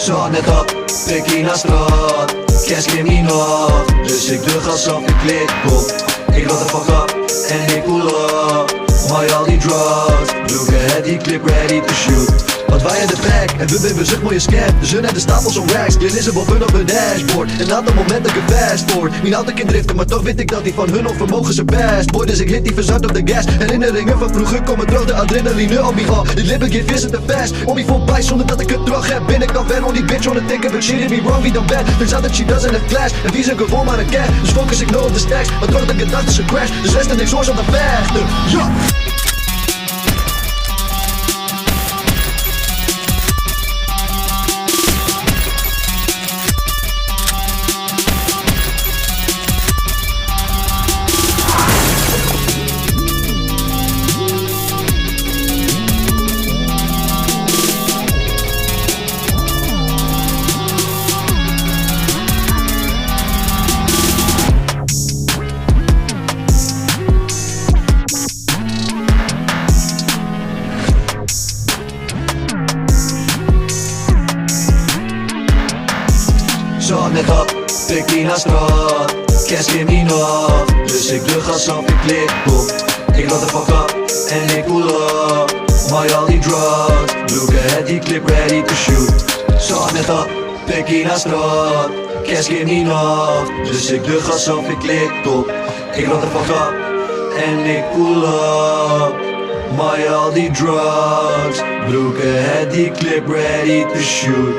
Zat net op, pikkie naar straat. Kerst in die nacht, dus ik de gas op de klikpop. Ik rot de fuck up en ik pull up. Maar al die drugs, broeken het die clip ready to shoot. Want wij in de pack en we hebben zucht mooie scam. De zon en de stapels on racks, clean is er boven op hun dashboard. En na dat moment dat ik een fast forward. Mijn auto kan driften, maar toch weet ik dat die van hun onvermogen zijn best. Boy, dus ik hit die verzand op de gas. Herinneringen van vroeger komen droog, de adrenaline op me al. Die lippen get vissen te fast, om me voorbij zonder dat ik het terug heb. Ben ik dan fan, on die bitch on the ticket, but she did me wrong, wie dan ben. Turns out that she doesn't have class, en wie zijn gewoon maar een cat. Dus focus ik nou op de stacks, maar droog dat gedacht is een crash. Dus rest en ik zorg op de faster, ja. Zat net op, pikkie naar straat. Kerst in die nacht, dus ik de gas op de klikpop. Ik rot de fuck up en ik pull up. Maar al die drugs, broeken het die clip ready to shoot. Zat net op, pikkie naar straat. Kerst in die nacht, dus ik de gas op de klikpop. Ik rot de fuck up en ik pull up. Maar al die drugs, broeken het die clip ready to shoot.